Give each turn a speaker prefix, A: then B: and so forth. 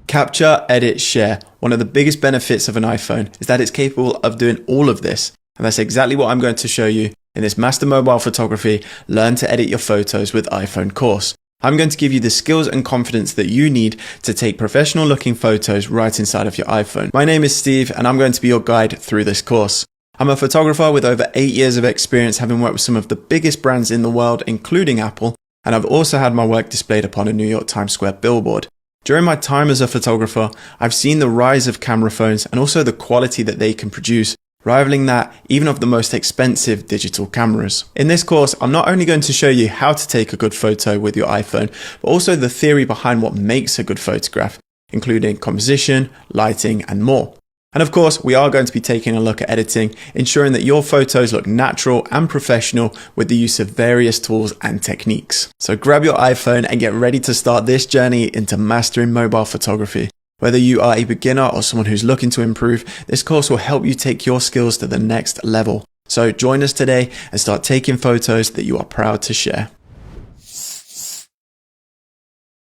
A: Capture, edit, share. One of the biggest benefits of an iPhone is that it's capable of doing all of this. And that's exactly what I'm going to show you in this Master Mobile Photography Learn to Edit Your Photos with iPhone course. I'm going to give you the skills and confidence that you need to take professional looking photos right inside of your iPhone. My name is Steve and I'm going to be your guide through this course. I'm a photographer with over 8 years of experience, having worked with some of the biggest brands in the world, including Apple, and I've also had my work displayed upon a New York Times Square billboard. During my time as a photographer, I've seen the rise of camera phones and also the quality that they can produce, rivaling that even of the most expensive digital cameras. In this course, I'm not only going to show you how to take a good photo with your iPhone, but also the theory behind what makes a good photograph, including composition, lighting, and more. And of course, we are going to be taking a look at editing, ensuring that your photos look natural and professional with the use of various tools and techniques. So grab your iPhone and get ready to start this journey into mastering mobile photography. Whether you are a beginner or someone who's looking to improve, this course will help you take your skills to the next level. So join us today and start taking photos that you are proud to share.